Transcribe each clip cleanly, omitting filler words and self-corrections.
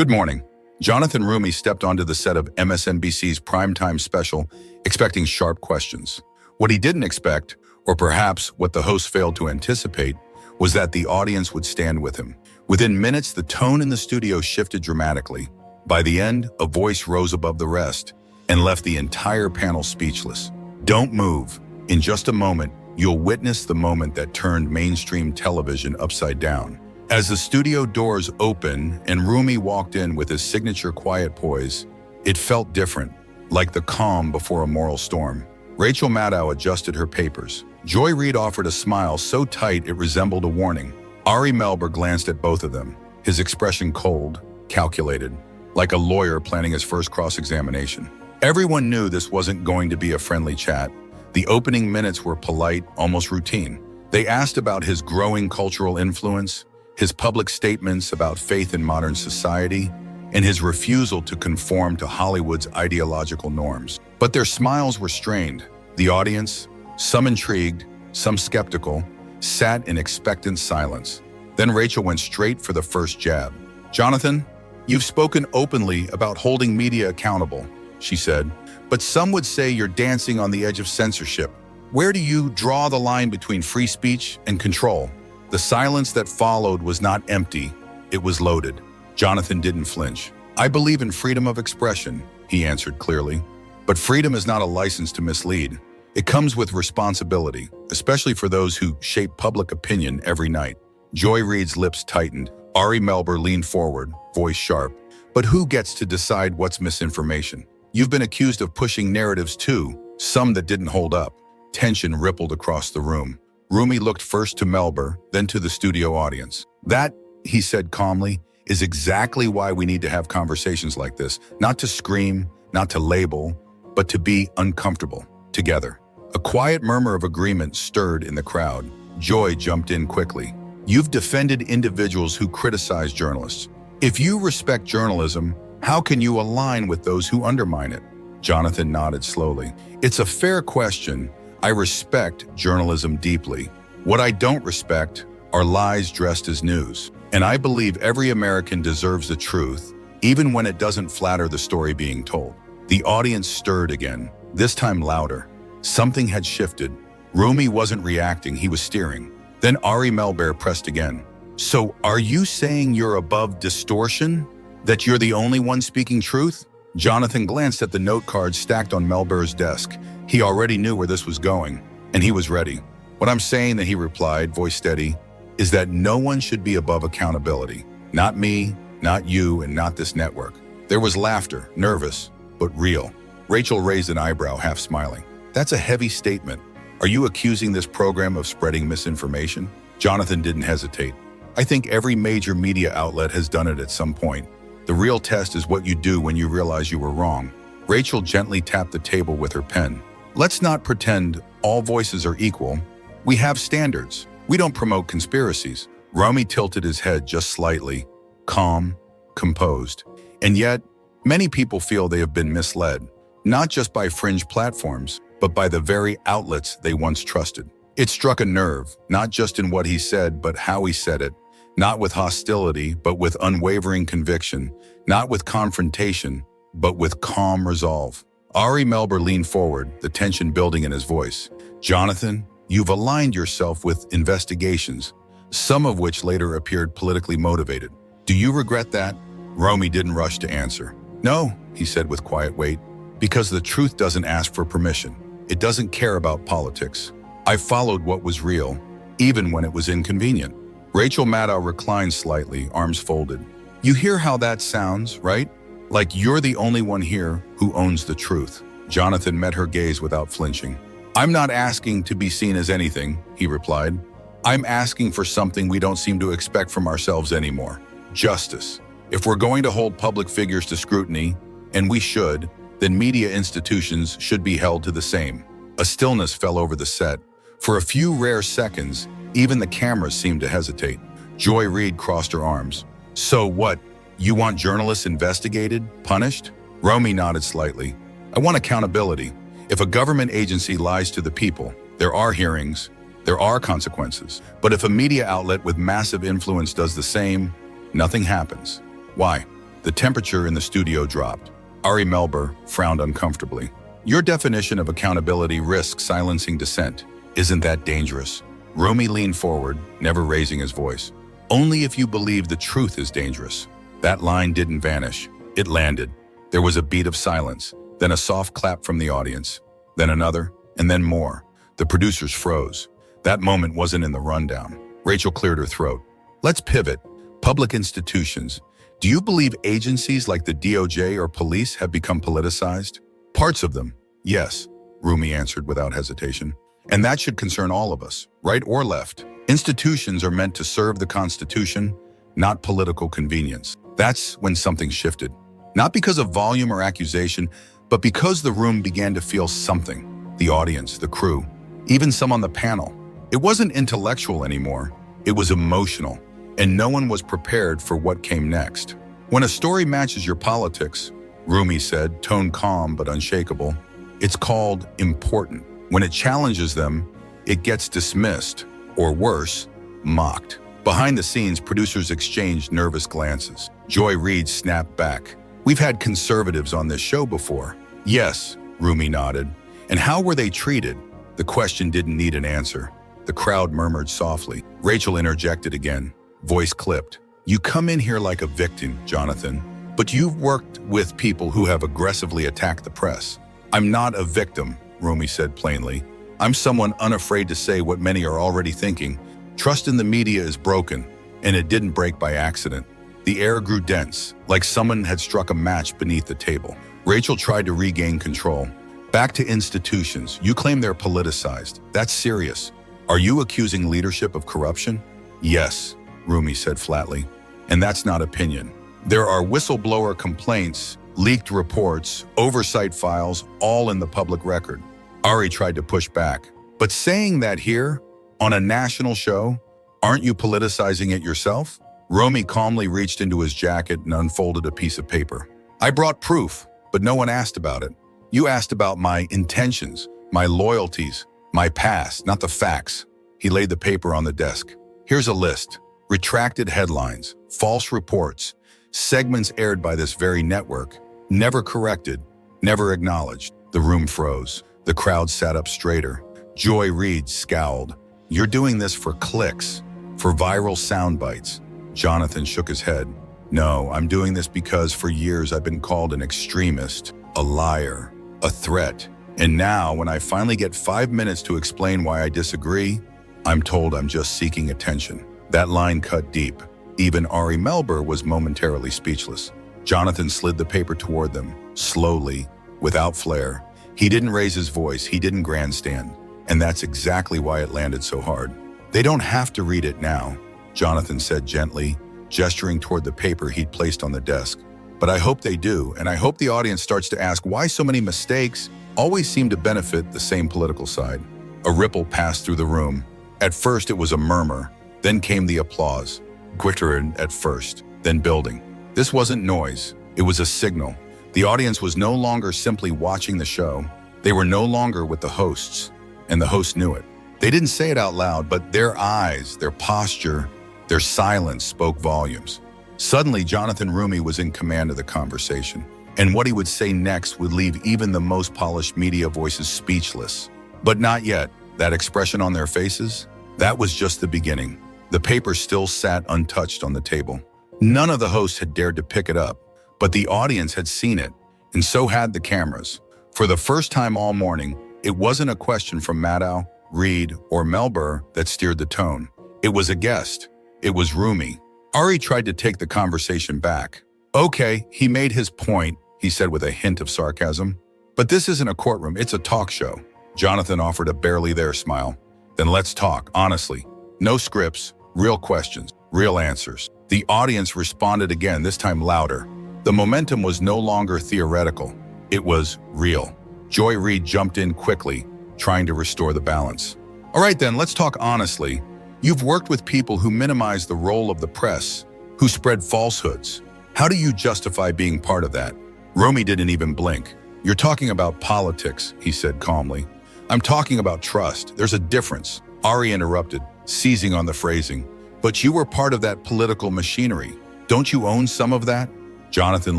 Good morning. Jonathan Roumie stepped onto the set of MSNBC's primetime special, expecting sharp questions. What he didn't expect, or perhaps what the host failed to anticipate, was that the audience would stand with him. Within minutes, the tone in the studio shifted dramatically. By the end, a voice rose above the rest and left the entire panel speechless. Don't move. In just a moment, you'll witness the moment that turned mainstream television upside down. As the studio doors opened and Roumie walked in with his signature quiet poise, it felt different, like the calm before a moral storm. Rachel Maddow adjusted her papers. Reid offered a smile so tight it resembled a warning. Ari Melber glanced at both of them, his expression cold, calculated, like a lawyer planning his first cross-examination. Everyone knew this wasn't going to be a friendly chat. The opening minutes were polite, almost routine. They asked about his growing cultural influence, his public statements about faith in modern society, and his refusal to conform to Hollywood's ideological norms. But their smiles were strained. The audience, some intrigued, some skeptical, sat in expectant silence. Then Rachel went straight for the first jab. "Jonathan, you've spoken openly about holding media accountable," she said, "but some would say you're dancing on the edge of censorship. Where do you draw the line between free speech and control?" The silence that followed was not empty, it was loaded. Jonathan didn't flinch. "I believe in freedom of expression," he answered clearly. "But freedom is not a license to mislead. It comes with responsibility, especially for those who shape public opinion every night." Reid's lips tightened. Ari Melber leaned forward, voice sharp. "But who gets to decide what's misinformation? You've been accused of pushing narratives too, some that didn't hold up." Tension rippled across the room. Roumie looked first to Melber, then to the studio audience. "That," he said calmly, "is exactly why we need to have conversations like this. Not to scream, not to label, but to be uncomfortable, together." A quiet murmur of agreement stirred in the crowd. Joy jumped in quickly. "You've defended individuals who criticize journalists. If you respect journalism, how can you align with those who undermine it?" Jonathan nodded slowly. "It's a fair question. I respect journalism deeply. What I don't respect are lies dressed as news. And I believe every American deserves the truth, even when it doesn't flatter the story being told." The audience stirred again, this time louder. Something had shifted. Roumie wasn't reacting, he was steering. Then Ari Melber pressed again. "So are you saying you're above distortion? That you're the only one speaking truth?" Jonathan glanced at the note cards stacked on Melber's desk. He already knew where this was going, and he was ready. "What I'm saying," that he replied, voice steady, "is that no one should be above accountability. Not me, not you, and not this network." There was laughter, nervous, but real. Rachel raised an eyebrow, half smiling. "That's a heavy statement. Are you accusing this program of spreading misinformation?" Jonathan didn't hesitate. "I think every major media outlet has done it at some point. The real test is what you do when you realize you were wrong." Rachel gently tapped the table with her pen. "Let's not pretend all voices are equal. We have standards. We don't promote conspiracies." Roumie tilted his head just slightly, calm, composed. "And yet, many people feel they have been misled, not just by fringe platforms, but by the very outlets they once trusted." It struck a nerve, not just in what he said, but how he said it. Not with hostility, but with unwavering conviction. Not with confrontation, but with calm resolve. Ari Melber leaned forward, the tension building in his voice. "Jonathan, you've aligned yourself with investigations, some of which later appeared politically motivated. Do you regret that?" Roumie didn't rush to answer. "No," he said with quiet weight, "because the truth doesn't ask for permission. It doesn't care about politics. I followed what was real, even when it was inconvenient." Rachel Maddow reclined slightly, arms folded. "You hear how that sounds, right? Like you're the only one here who owns the truth." Jonathan met her gaze without flinching. "I'm not asking to be seen as anything," he replied. "I'm asking for something we don't seem to expect from ourselves anymore. Justice. If we're going to hold public figures to scrutiny, and we should, then media institutions should be held to the same." A stillness fell over the set. For a few rare seconds, even the cameras seemed to hesitate. Reid crossed her arms. "So what? You want journalists investigated, punished?" Roumie nodded slightly. "I want accountability. If a government agency lies to the people, there are hearings, there are consequences. But if a media outlet with massive influence does the same, nothing happens. Why? The temperature in the studio dropped. Ari Melber frowned uncomfortably. Your definition of accountability risks silencing dissent. Isn't that dangerous? Roumie leaned forward, never raising his voice. Only if you believe the truth is dangerous. That line didn't vanish. It landed. There was a beat of silence, then a soft clap from the audience, then another, and then more. The producers froze. That moment wasn't in the rundown. Rachel cleared her throat. Let's pivot. Public institutions. Do you believe agencies like the DOJ or police have become politicized? Parts of them, yes, Roumie answered without hesitation. And that should concern all of us, right or left. Institutions are meant to serve the Constitution, not political convenience. That's when something shifted. Not because of volume or accusation, but because the room began to feel something. The audience, the crew, even some on the panel. It wasn't intellectual anymore. It was emotional, and no one was prepared for what came next. When a story matches your politics, Roumie said, tone calm but unshakable, it's called important. When it challenges them, it gets dismissed, or worse, mocked. Behind the scenes, producers exchanged nervous glances. Reid snapped back. We've had conservatives on this show before. Yes, Roumie nodded. And how were they treated? The question didn't need an answer. The crowd murmured softly. Rachel interjected again, voice clipped. You come in here like a victim, Jonathan, but you've worked with people who have aggressively attacked the press. I'm not a victim, Roumie said plainly. I'm someone unafraid to say what many are already thinking. Trust in the media is broken, and it didn't break by accident. The air grew dense, like someone had struck a match beneath the table. Rachel tried to regain control. Back to institutions. You claim they're politicized. That's serious. Are you accusing leadership of corruption? Yes, Roumie said flatly. And that's not opinion. There are whistleblower complaints, leaked reports, oversight files, all in the public record. Ari tried to push back. But saying that here, on a national show, aren't you politicizing it yourself? Roumie calmly reached into his jacket and unfolded a piece of paper. I brought proof, but no one asked about it. You asked about my intentions, my loyalties, my past, not the facts. He laid the paper on the desk. Here's a list. Retracted headlines, false reports, segments aired by this very network, never corrected, never acknowledged. The room froze. The crowd sat up straighter. Reid scowled. You're doing this for clicks, for viral sound bites. Jonathan shook his head. No, I'm doing this because for years I've been called an extremist, a liar, a threat. And now, when I finally get 5 minutes to explain why I disagree, I'm told I'm just seeking attention. That line cut deep. Even Ari Melber was momentarily speechless. Jonathan slid the paper toward them, slowly, without flair. He didn't raise his voice, he didn't grandstand. And that's exactly why it landed so hard. They don't have to read it now, Jonathan said gently, gesturing toward the paper he'd placed on the desk. But I hope they do, and I hope the audience starts to ask why so many mistakes always seem to benefit the same political side. A ripple passed through the room. At first it was a murmur, then came the applause. Quicker at first, then building. This wasn't noise, it was a signal. The audience was no longer simply watching the show. They were no longer with the hosts, and the hosts knew it. They didn't say it out loud, but their eyes, their posture, their silence spoke volumes. Suddenly, Jonathan Roumie was in command of the conversation, and what he would say next would leave even the most polished media voices speechless. But not yet. That expression on their faces, that was just the beginning. The paper still sat untouched on the table. None of the hosts had dared to pick it up, but the audience had seen it, and so had the cameras. For the first time all morning, it wasn't a question from Maddow, Reid, or Melber that steered the tone. It was a guest. It was Roumie. Ari tried to take the conversation back. Okay, he made his point, he said with a hint of sarcasm. But this isn't a courtroom, it's a talk show. Jonathan offered a barely there smile. Then let's talk, honestly. No scripts, real questions, real answers. The audience responded again, this time louder. The momentum was no longer theoretical. It was real. Reid jumped in quickly, trying to restore the balance. All right then, let's talk honestly. You've worked with people who minimize the role of the press, who spread falsehoods. How do you justify being part of that? Roumie didn't even blink. You're talking about politics, he said calmly. I'm talking about trust. There's a difference. Ari interrupted, seizing on the phrasing. But you were part of that political machinery. Don't you own some of that? Jonathan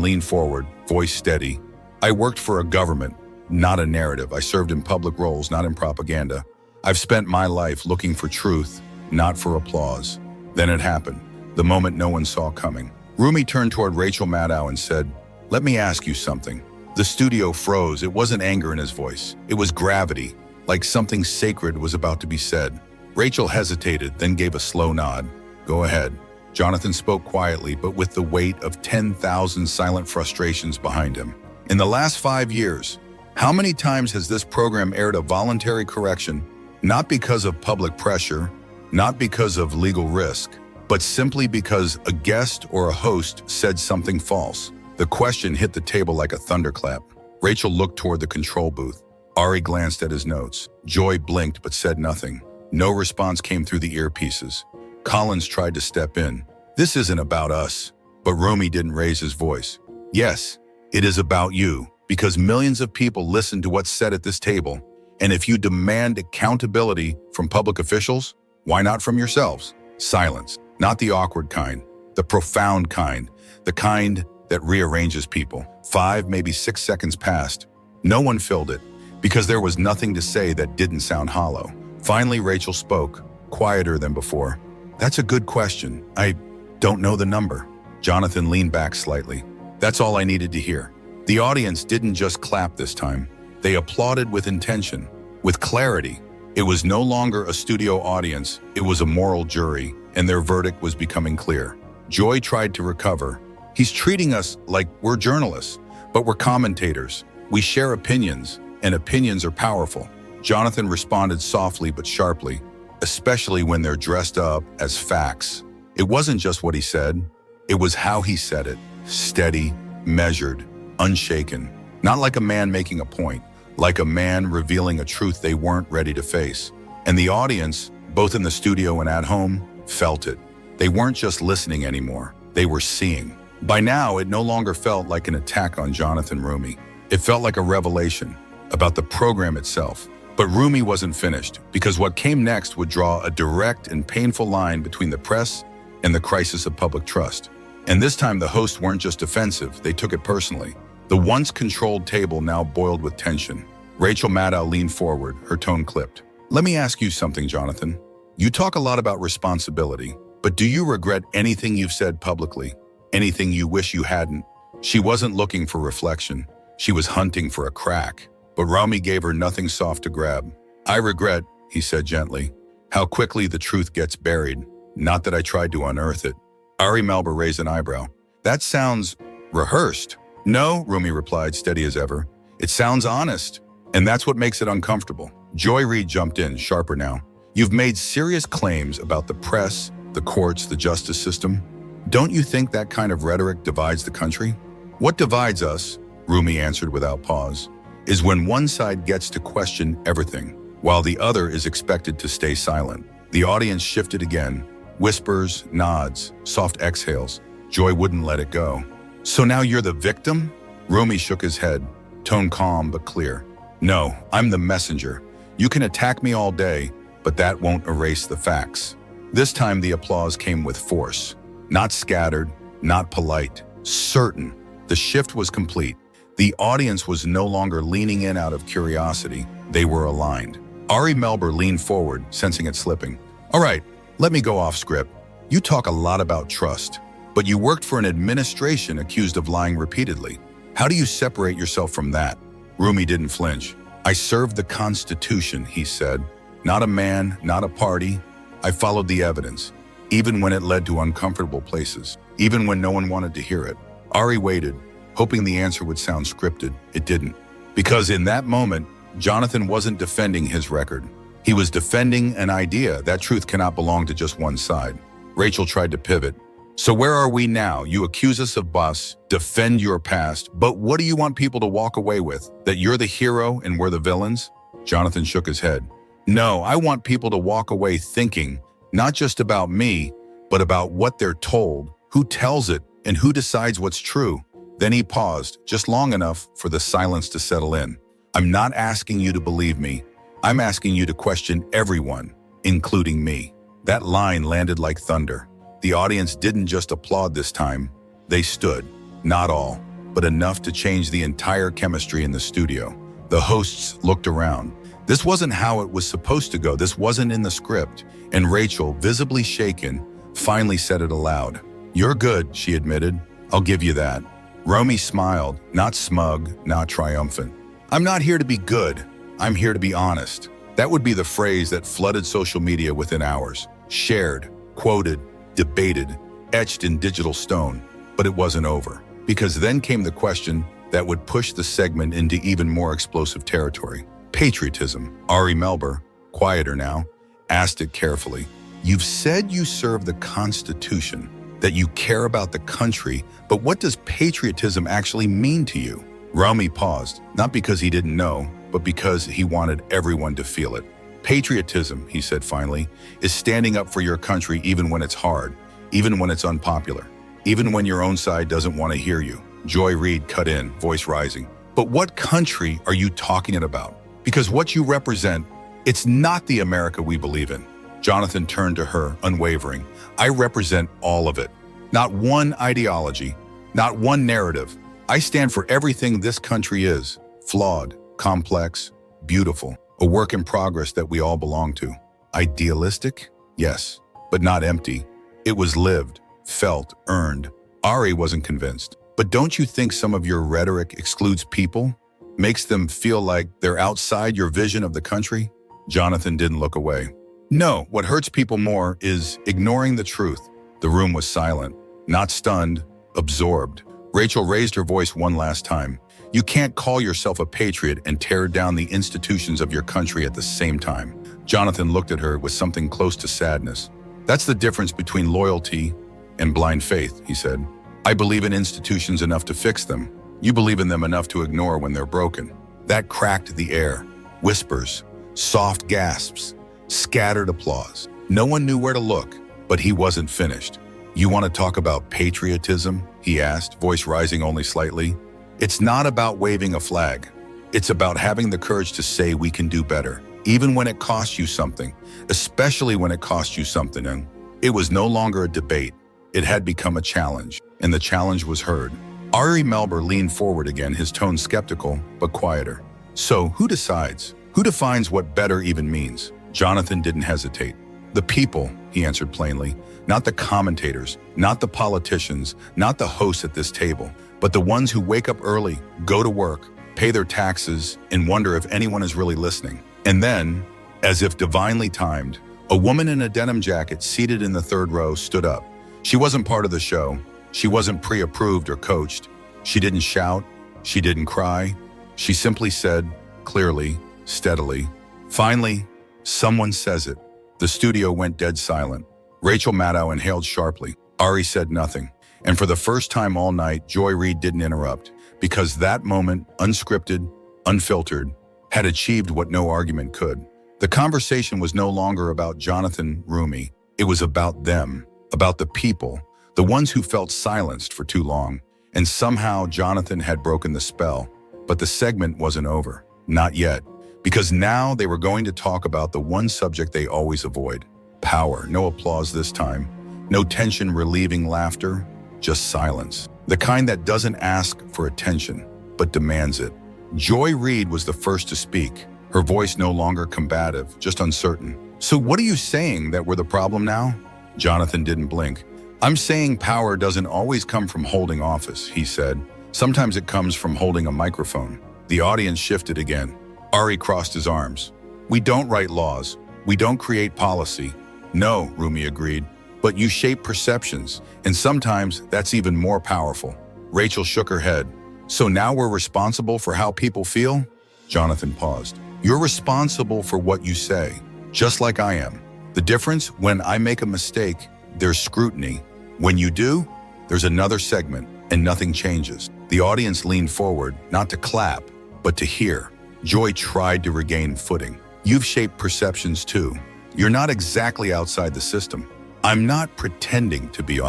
leaned forward, voice steady. I worked for a government, not a narrative. I served in public roles, not in propaganda. I've spent my life looking for truth, not for applause. Then it happened, the moment no one saw coming. Roumie turned toward Rachel Maddow and said, "Let me ask you something." The studio froze. It wasn't anger in his voice. It was gravity, like something sacred was about to be said. Rachel hesitated, then gave a slow nod. "Go ahead." Jonathan spoke quietly, but with the weight of 10,000 silent frustrations behind him. In the last 5 years, how many times has this program aired a voluntary correction, not because of public pressure, not because of legal risk, but simply because a guest or a host said something false? The question hit the table like a thunderclap. Rachel looked toward the control booth. Ari glanced at his notes. Joy blinked but said nothing. No response came through the earpieces. Collins tried to step in. "This isn't about us." But Roumie didn't raise his voice. "Yes, it is about you, because millions of people listen to what's said at this table. And if you demand accountability from public officials, why not from yourselves?" Silence. Not the awkward kind, the profound kind, the kind that rearranges people. 5, maybe 6 seconds passed. No one filled it, because there was nothing to say that didn't sound hollow. Finally, Rachel spoke, quieter than before. "That's a good question. I don't know the number." Jonathan leaned back slightly. That's all I needed to hear. The audience didn't just clap this time. They applauded with intention, with clarity. It was no longer a studio audience, it was a moral jury, and their verdict was becoming clear. Joy tried to recover. "He's treating us like we're journalists, but we're commentators. We share opinions, and opinions are powerful." Jonathan responded softly but sharply, especially when they're dressed up as facts. It wasn't just what he said, it was how he said it. Steady, measured, unshaken. Not like a man making a point, like a man revealing a truth they weren't ready to face. And the audience, both in the studio and at home, felt it. They weren't just listening anymore, they were seeing. By now, it no longer felt like an attack on Jonathan Roumie. It felt like a revelation about the program itself. But Roumie wasn't finished, because what came next would draw a direct and painful line between the press and the crisis of public trust. And this time the hosts weren't just defensive, they took it personally. The once controlled table now boiled with tension. Rachel Maddow leaned forward, her tone clipped. "Let me ask you something, Jonathan. You talk a lot about responsibility, but do you regret anything you've said publicly? Anything you wish you hadn't?" She wasn't looking for reflection. She was hunting for a crack. But Roumie gave her nothing soft to grab. "I regret," he said gently, "how quickly the truth gets buried. Not that I tried to unearth it." Ari Melber raised an eyebrow. "That sounds rehearsed." "No," Roumie replied, steady as ever. "It sounds honest, and that's what makes it uncomfortable." Joy Reid jumped in, sharper now. "You've made serious claims about the press, the courts, the justice system. Don't you think that kind of rhetoric divides the country?" "What divides us," Roumie answered without pause, "is when one side gets to question everything, while the other is expected to stay silent." The audience shifted again. Whispers, nods, soft exhales. Joy wouldn't let it go. "So now you're the victim?" Roumie shook his head, tone calm but clear. "No, I'm the messenger. You can attack me all day, but that won't erase the facts." This time the applause came with force. Not scattered, not polite, certain. The shift was complete. The audience was no longer leaning in out of curiosity. They were aligned. Ari Melber leaned forward, sensing it slipping. "All right, let me go off script. You talk a lot about trust, but you worked for an administration accused of lying repeatedly. How do you separate yourself from that?" Roumie didn't flinch. "I served the Constitution," he said. "Not a man, not a party. I followed the evidence, even when it led to uncomfortable places, even when no one wanted to hear it." Ari waited, hoping the answer would sound scripted. It didn't. Because in that moment, Jonathan wasn't defending his record. He was defending an idea that truth cannot belong to just one side. Rachel tried to pivot. "So where are we now? You accuse us of bus, defend your past, but what do you want people to walk away with? That you're the hero and we're the villains?" Jonathan shook his head. "No, I want people to walk away thinking, not just about me, but about what they're told, who tells it, and who decides what's true." Then he paused, just long enough for the silence to settle in. "I'm not asking you to believe me. I'm asking you to question everyone, including me." That line landed like thunder. The audience didn't just applaud this time. They stood. Not all, but enough to change the entire chemistry in the studio. The hosts looked around. This wasn't how it was supposed to go. This wasn't in the script. And Rachel, visibly shaken, finally said it aloud. "You're good," she admitted. "I'll give you that." Roumie smiled, not smug, not triumphant. "I'm not here to be good. I'm here to be honest." That would be the phrase that flooded social media within hours. Shared, quoted, debated, etched in digital stone. But it wasn't over. Because then came the question that would push the segment into even more explosive territory. Patriotism. Ari Melber, quieter now, asked it carefully. "You've said you serve the Constitution, that you care about the country, but what does patriotism actually mean to you?" Roumie paused, not because he didn't know, but because he wanted everyone to feel it. "Patriotism," he said finally, "is standing up for your country even when it's hard, even when it's unpopular, even when your own side doesn't want to hear you." Reid cut in, voice rising. "But what country are you talking about? Because what you represent, it's not the America we believe in." Jonathan turned to her, unwavering. "I represent all of it. Not one ideology, not one narrative. I stand for everything this country is. Flawed, complex, beautiful. A work in progress that we all belong to. Idealistic? Yes, but not empty. It was lived, felt, earned." Ari wasn't convinced. "But don't you think some of your rhetoric excludes people? Makes them feel like they're outside your vision of the country?" Jonathan didn't look away. "No, what hurts people more is ignoring the truth." The room was silent, not stunned, absorbed. Rachel raised her voice one last time. "You can't call yourself a patriot and tear down the institutions of your country at the same time." Jonathan looked at her with something close to sadness. "That's the difference between loyalty and blind faith," he said. "I believe in institutions enough to fix them. You believe in them enough to ignore when they're broken." That cracked the air. Whispers, soft gasps, scattered applause. No one knew where to look, but he wasn't finished. "You want to talk about patriotism?" he asked, voice rising only slightly. "It's not about waving a flag. It's about having the courage to say we can do better, even when it costs you something, especially when it costs you something." And it was no longer a debate. It had become a challenge, and the challenge was heard. Ari Melber leaned forward again, his tone skeptical, but quieter. "So, who decides? Who defines what better even means?" Jonathan didn't hesitate. "The people," he answered plainly. "Not the commentators, not the politicians, not the hosts at this table, but the ones who wake up early, go to work, pay their taxes, and wonder if anyone is really listening." And then, as if divinely timed, a woman in a denim jacket seated in the third row stood up. She wasn't part of the show. She wasn't pre-approved or coached. She didn't shout. She didn't cry. She simply said, clearly, steadily, "Finally, someone says it." The studio went dead silent. Rachel Maddow inhaled sharply. Ari said nothing. And for the first time all night, Reid didn't interrupt, because that moment, unscripted, unfiltered, had achieved what no argument could. The conversation was no longer about Jonathan Roumie. It was about them, about the people, the ones who felt silenced for too long. And somehow Jonathan had broken the spell. But the segment wasn't over. Not yet. Because now they were going to talk about the one subject they always avoid. Power. No applause this time. No tension-relieving laughter. Just silence. The kind that doesn't ask for attention, but demands it. Reid was the first to speak. Her voice no longer combative, just uncertain. "So what are you saying, that we're the problem now?" Jonathan didn't blink. "I'm saying power doesn't always come from holding office," he said. "Sometimes it comes from holding a microphone." The audience shifted again. Ari crossed his arms. "We don't write laws. We don't create policy." "No," Roumie agreed, "but you shape perceptions, and sometimes that's even more powerful." Rachel shook her head. "So now we're responsible for how people feel?" Jonathan paused. "You're responsible for what you say, just like I am. The difference, when I make a mistake, there's scrutiny. When you do, there's another segment, and nothing changes." The audience leaned forward, not to clap, but to hear. Joy tried to regain footing. "You've shaped perceptions too. You're not exactly outside the system." "I'm not pretending to be,"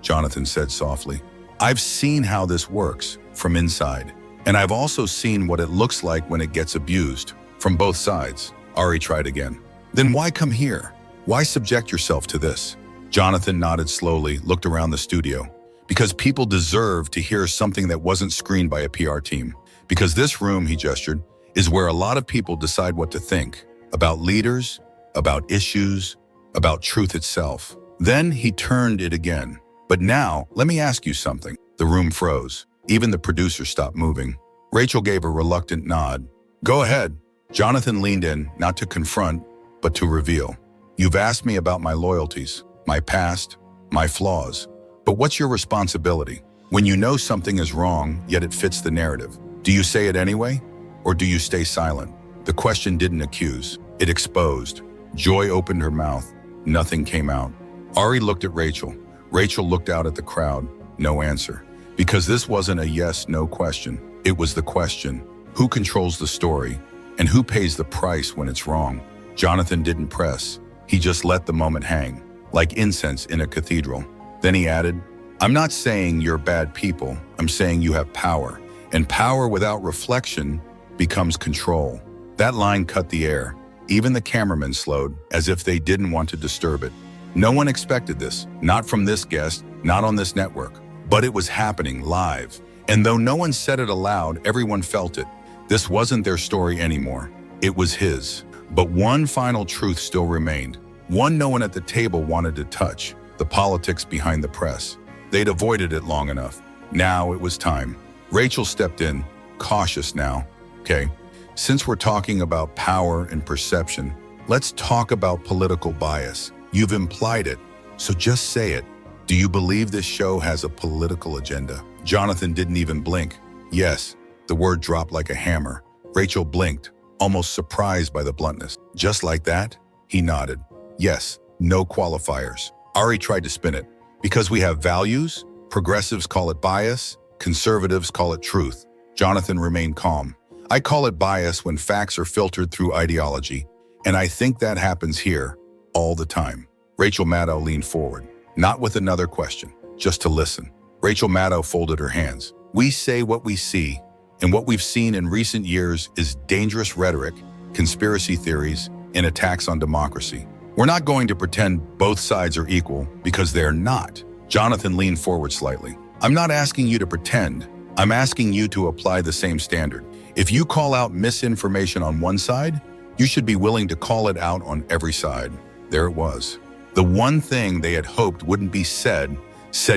Jonathan said softly. "I've seen how this works from inside, and I've also seen what it looks like when it gets abused, from both sides." Ari tried again. "Then why come here? Why subject yourself to this?" Jonathan nodded slowly, looked around the studio. Because people deserve to hear something that wasn't screened by a PR team. Because this room, he gestured, is where a lot of people decide what to think about leaders, about issues, about truth itself. Then he turned it again. But now, let me ask you something. The room froze. Even the producer stopped moving. Rachel gave a reluctant nod. Go ahead. Jonathan leaned in, not to confront, but to reveal. You've asked me about my loyalties, my past, my flaws. But what's your responsibility? When you know something is wrong, yet it fits the narrative, do you say it anyway? Or do you stay silent? The question didn't accuse, it exposed. Joy opened her mouth. Nothing came out. Ari looked at Rachel. Rachel looked out at the crowd. No answer. Because this wasn't a yes/no question. It was the question, who controls the story? And who pays the price when it's wrong? Jonathan didn't press. He just let the moment hang, like incense in a cathedral. Then he added, I'm not saying you're bad people. I'm saying you have power. And power without reflection becomes control. That line cut the air. Even the cameramen slowed, as if they didn't want to disturb it. No one expected this, not from this guest, not on this network. But it was happening live. And though no one said it aloud, everyone felt it. This wasn't their story anymore. It was his. But one final truth still remained. One no one at the table wanted to touch. The politics behind the press. They'd avoided it long enough. Now it was time. Rachel stepped in, cautious now. Okay, since we're talking about power and perception, let's talk about political bias. You've implied it, so just say it. Do you believe this show has a political agenda? Jonathan didn't even blink. Yes, the word dropped like a hammer. Rachel blinked, almost surprised by the bluntness. Just like that, he nodded. Yes, no qualifiers. Ari tried to spin it. Because we have values, progressives call it bias, conservatives call it truth. Jonathan remained calm. I call it bias when facts are filtered through ideology, and I think that happens here all the time. Rachel Maddow leaned forward, not with another question, just to listen. Rachel Maddow folded her hands. We say what we see, and what we've seen in recent years is dangerous rhetoric, conspiracy theories, and attacks on democracy. We're not going to pretend both sides are equal, because they're not. Jonathan leaned forward slightly. I'm not asking you to pretend. I'm asking you to apply the same standard. If you call out misinformation on one side, you should be willing to call it out on every side. There it was. The one thing they had hoped wouldn't be said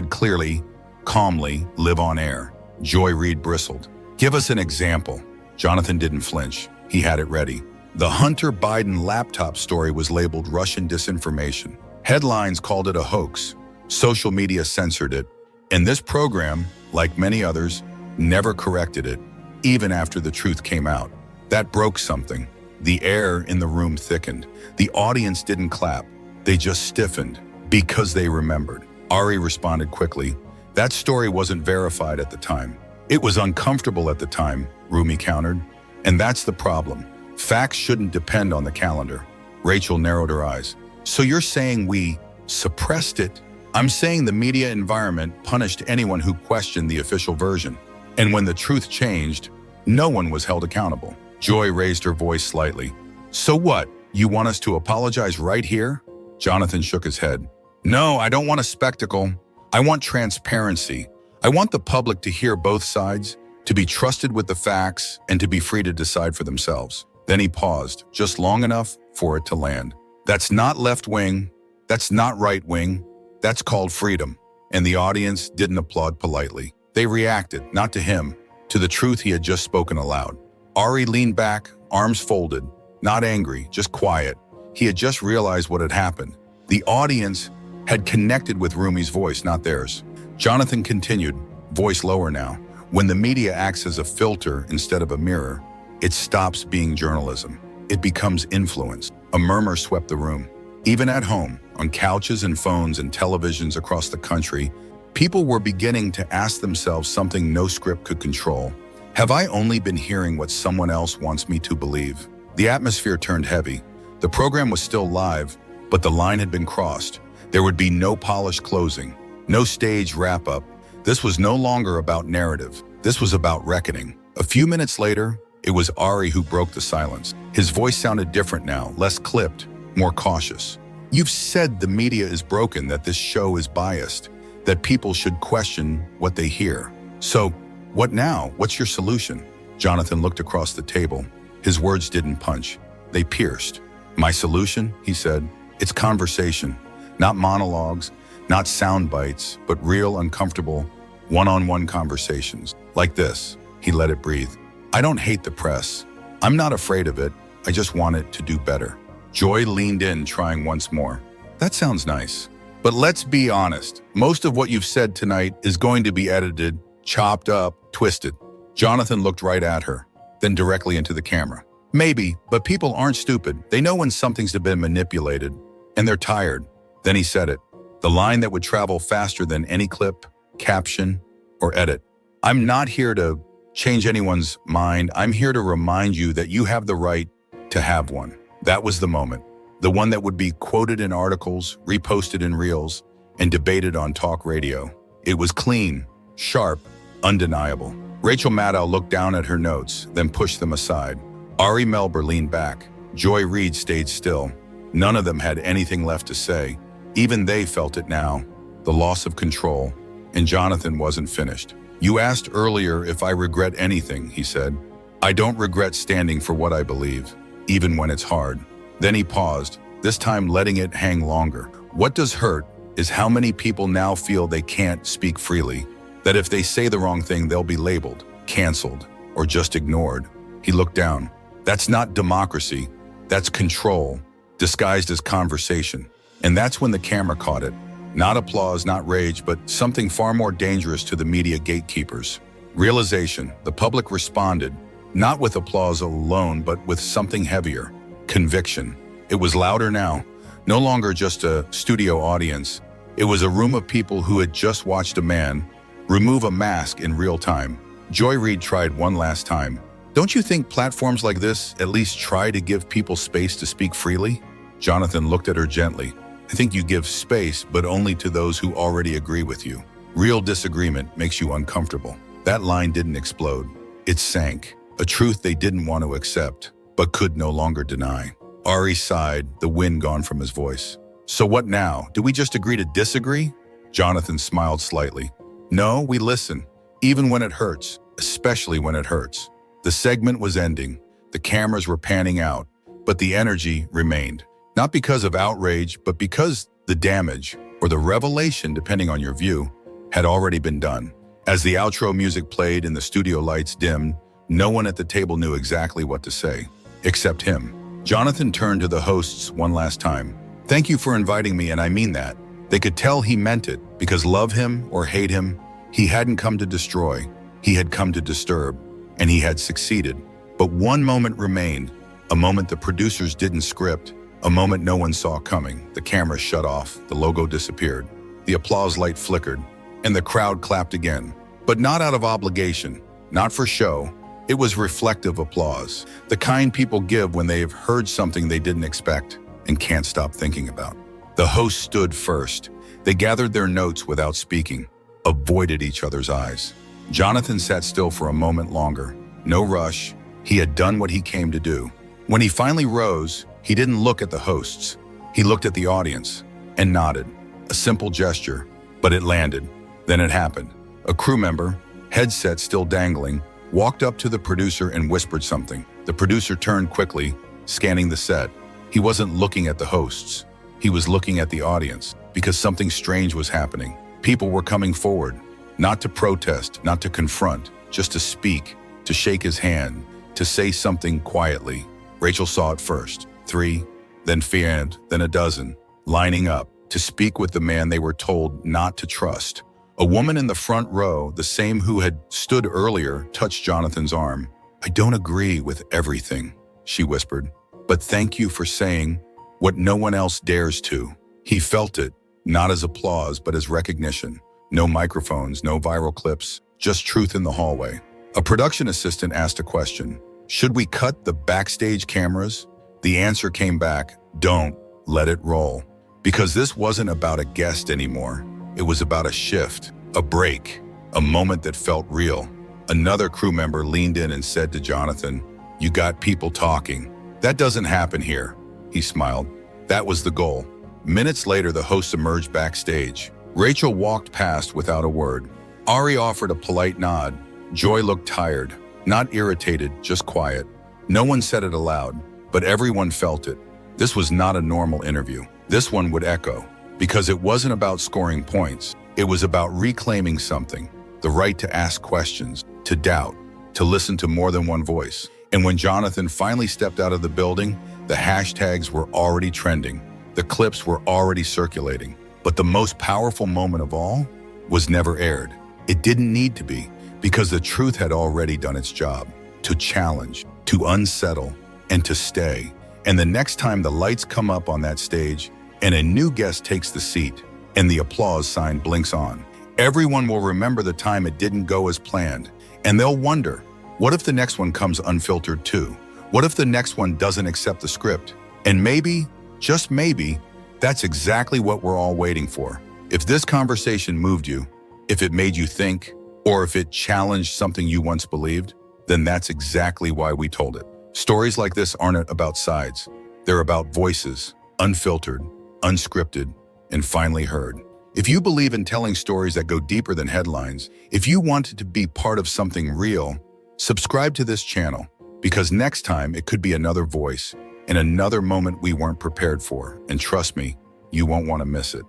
clearly, calmly, live on air. Joy Reid bristled. Give us an example. Jonathan didn't flinch. He had it ready. The Hunter Biden laptop story was labeled Russian disinformation. Headlines called it a hoax. Social media censored it. And this program, like many others, never corrected it, even after the truth came out. That broke something. The air in the room thickened. The audience didn't clap. They just stiffened because they remembered. Ari responded quickly. That story wasn't verified at the time. It was uncomfortable at the time, Roumie countered. And that's the problem. Facts shouldn't depend on the calendar. Rachel narrowed her eyes. So you're saying we suppressed it? I'm saying the media environment punished anyone who questioned the official version. And when the truth changed, no one was held accountable. Joy raised her voice slightly. So what? You want us to apologize right here? Jonathan shook his head. No, I don't want a spectacle. I want transparency. I want the public to hear both sides, to be trusted with the facts, and to be free to decide for themselves. Then he paused, just long enough for it to land. That's not left wing. That's not right wing. That's called freedom. And the audience didn't applaud politely. They reacted, not to him, to the truth he had just spoken aloud. Ari leaned back, arms folded, not angry, just quiet. He had just realized what had happened. The audience had connected with Roumie's voice, not theirs. Jonathan continued, voice lower now. When the media acts as a filter instead of a mirror, it stops being journalism. It becomes influence. A murmur swept the room. Even at home, on couches and phones and televisions across the country, people were beginning to ask themselves something no script could control. Have I only been hearing what someone else wants me to believe? The atmosphere turned heavy. The program was still live, but the line had been crossed. There would be no polished closing, no staged wrap-up. This was no longer about narrative. This was about reckoning. A few minutes later, it was Ari who broke the silence. His voice sounded different now, less clipped, more cautious. You've said the media is broken, that this show is biased. that people should question what they hear. So, what now? What's your solution? Jonathan looked across the table. His words didn't punch. They pierced. My solution, he said, it's conversation. Not monologues, not sound bites, but real, uncomfortable, one-on-one conversations. Like this. He let it breathe. I don't hate the press. I'm not afraid of it. I just want it to do better. Joy leaned in, trying once more. That sounds nice. But let's be honest. Most of what you've said tonight is going to be edited, chopped up, twisted. Jonathan looked right at her, then directly into the camera. Maybe, but people aren't stupid. They know when something's been manipulated, and they're tired. Then he said it. The line that would travel faster than any clip, caption, or edit. I'm not here to change anyone's mind. I'm here to remind you that you have the right to have one. That was the moment. The one that would be quoted in articles, reposted in reels, and debated on talk radio. It was clean, sharp, undeniable. Rachel Maddow looked down at her notes, then pushed them aside. Ari Melber leaned back. Reid stayed still. None of them had anything left to say. Even they felt it now, the loss of control, and Jonathan wasn't finished. You asked earlier if I regret anything, he said. I don't regret standing for what I believe, even when it's hard. Then he paused, this time letting it hang longer. What does hurt is how many people now feel they can't speak freely, that if they say the wrong thing, they'll be labeled, canceled, or just ignored. He looked down. That's not democracy. That's control, disguised as conversation. And that's when the camera caught it. Not applause, not rage, but something far more dangerous to the media gatekeepers. Realization. The public responded, not with applause alone, but with something heavier. Conviction. It was louder now. No longer just a studio audience. It was a room of people who had just watched a man remove a mask in real time. Reid tried one last time. Don't you think platforms like this at least try to give people space to speak freely? Jonathan looked at her gently. I think you give space, but only to those who already agree with you. Real disagreement makes you uncomfortable. That line didn't explode. It sank. A truth they didn't want to accept, but could no longer deny. Ari sighed, the wind gone from his voice. So what now? Do we just agree to disagree? Jonathan smiled slightly. No, we listen, even when it hurts, especially when it hurts. The segment was ending. The cameras were panning out, but the energy remained. Not because of outrage, but because the damage, or the revelation, depending on your view, had already been done. As the outro music played and the studio lights dimmed, no one at the table knew exactly what to say, except him. Jonathan turned to the hosts one last time. Thank you for inviting me, and I mean that. They could tell he meant it, because love him or hate him, he hadn't come to destroy. He had come to disturb, and he had succeeded. But one moment remained, a moment the producers didn't script, a moment no one saw coming. The camera shut off, the logo disappeared, the applause light flickered, and the crowd clapped again. But not out of obligation, not for show. It was reflective applause, the kind people give when they've heard something they didn't expect and can't stop thinking about. The hosts stood first. They gathered their notes without speaking, avoided each other's eyes. Jonathan sat still for a moment longer. No rush. He had done what he came to do. When he finally rose, he didn't look at the hosts. He looked at the audience and nodded. A simple gesture, but it landed. Then it happened. A crew member, headset still dangling, walked up to the producer and whispered something. The producer turned quickly, scanning the set. He wasn't looking at the hosts. He was looking at the audience, because something strange was happening. People were coming forward, not to protest, not to confront, just to speak, to shake his hand, to say something quietly. Rachel saw it first. 3, then 5, then a dozen, lining up to speak with the man they were told not to trust. A woman in the front row, the same who had stood earlier, touched Jonathan's arm. I don't agree with everything, she whispered, but thank you for saying what no one else dares to. He felt it, not as applause, but as recognition. No microphones, no viral clips, just truth in the hallway. A production assistant asked a question. Should we cut the backstage cameras? The answer came back, don't, let it roll. Because this wasn't about a guest anymore. It was about a shift, a break, a moment that felt real. Another crew member leaned in and said to Jonathan, you got people talking. That doesn't happen here. He smiled. That was the goal. Minutes later, the hosts emerged backstage. Rachel walked past without a word. Ari offered a polite nod. Joy looked tired, not irritated, just quiet. No one said it aloud, but everyone felt it. This was not a normal interview. This one would echo, because it wasn't about scoring points. It was about reclaiming something, the right to ask questions, to doubt, to listen to more than one voice. And when Jonathan finally stepped out of the building, the hashtags were already trending. The clips were already circulating. But the most powerful moment of all was never aired. It didn't need to be, because the truth had already done its job, to challenge, to unsettle, and to stay. And the next time the lights come up on that stage, and a new guest takes the seat, and the applause sign blinks on, everyone will remember the time it didn't go as planned, and they'll wonder, what if the next one comes unfiltered too? What if the next one doesn't accept the script? And maybe, just maybe, that's exactly what we're all waiting for. If this conversation moved you, if it made you think, or if it challenged something you once believed, then that's exactly why we told it. Stories like this aren't about sides. They're about voices, unfiltered, unscripted, and finally heard. If you believe in telling stories that go deeper than headlines, if you wanted to be part of something real, subscribe to this channel, because next time it could be another voice and another moment we weren't prepared for. And trust me, you won't want to miss it.